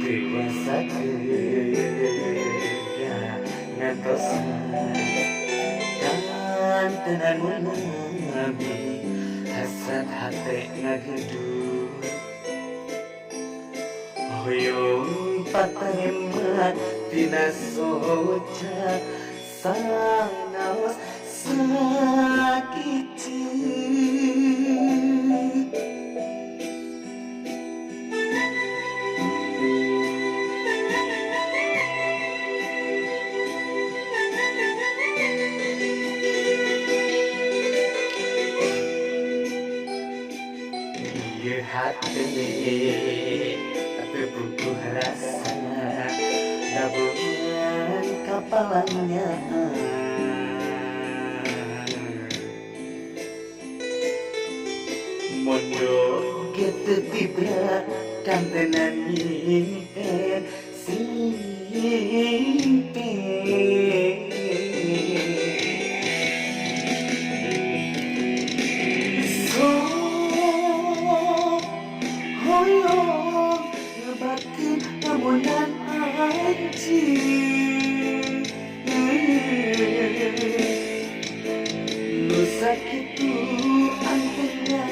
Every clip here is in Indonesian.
Dewasa ngantosan kan tenan menabi hasad hati ngagedut hoyong patemat tina soca sanaos sakit. Ieu hati terbukuh rasa gabungan kapalanya mondo gitu tiba kan tenan nyimpen simpen hoyong ngebatin lamunan anjing nu sakitu antena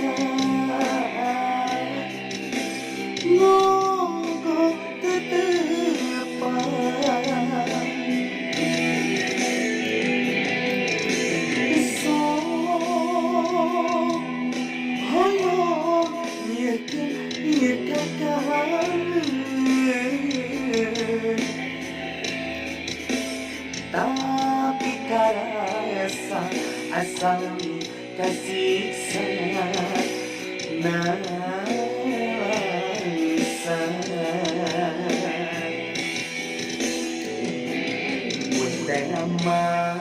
ngogo tetepan so hoyong tapi karasa asal kasiksa nangsa mundai nama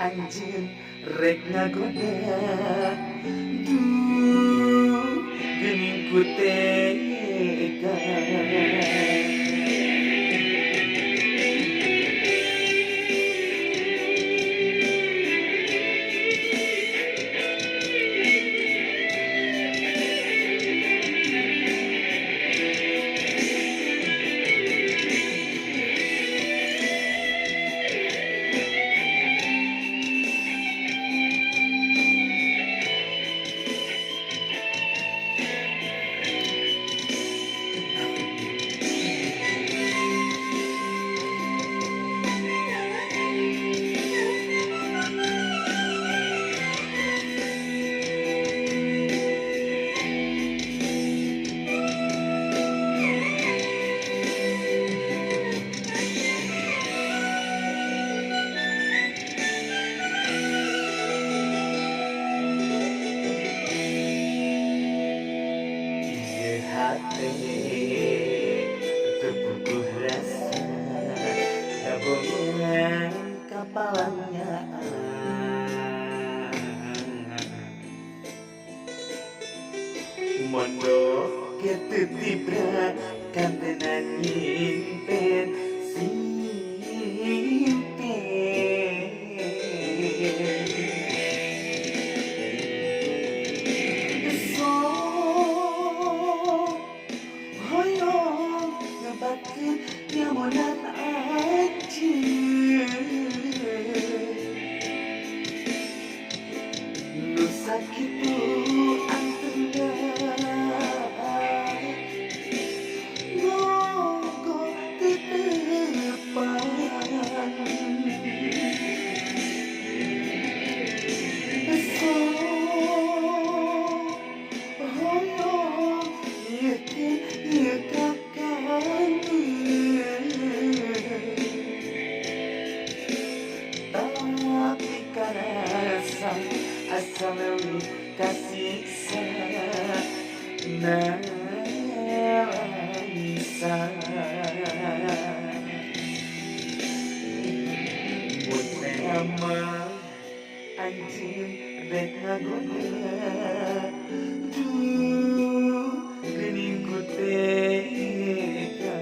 anjing rek ngagoda gening ku tega terbukuh rasa gabungan kapalnya mondo ketutibra kan tenan nyimpen nyamunan anjing nu sakitu antena rasa asa meuli kasiksa nangisa mun tema anjing rek ngagoda tuh gening ku tega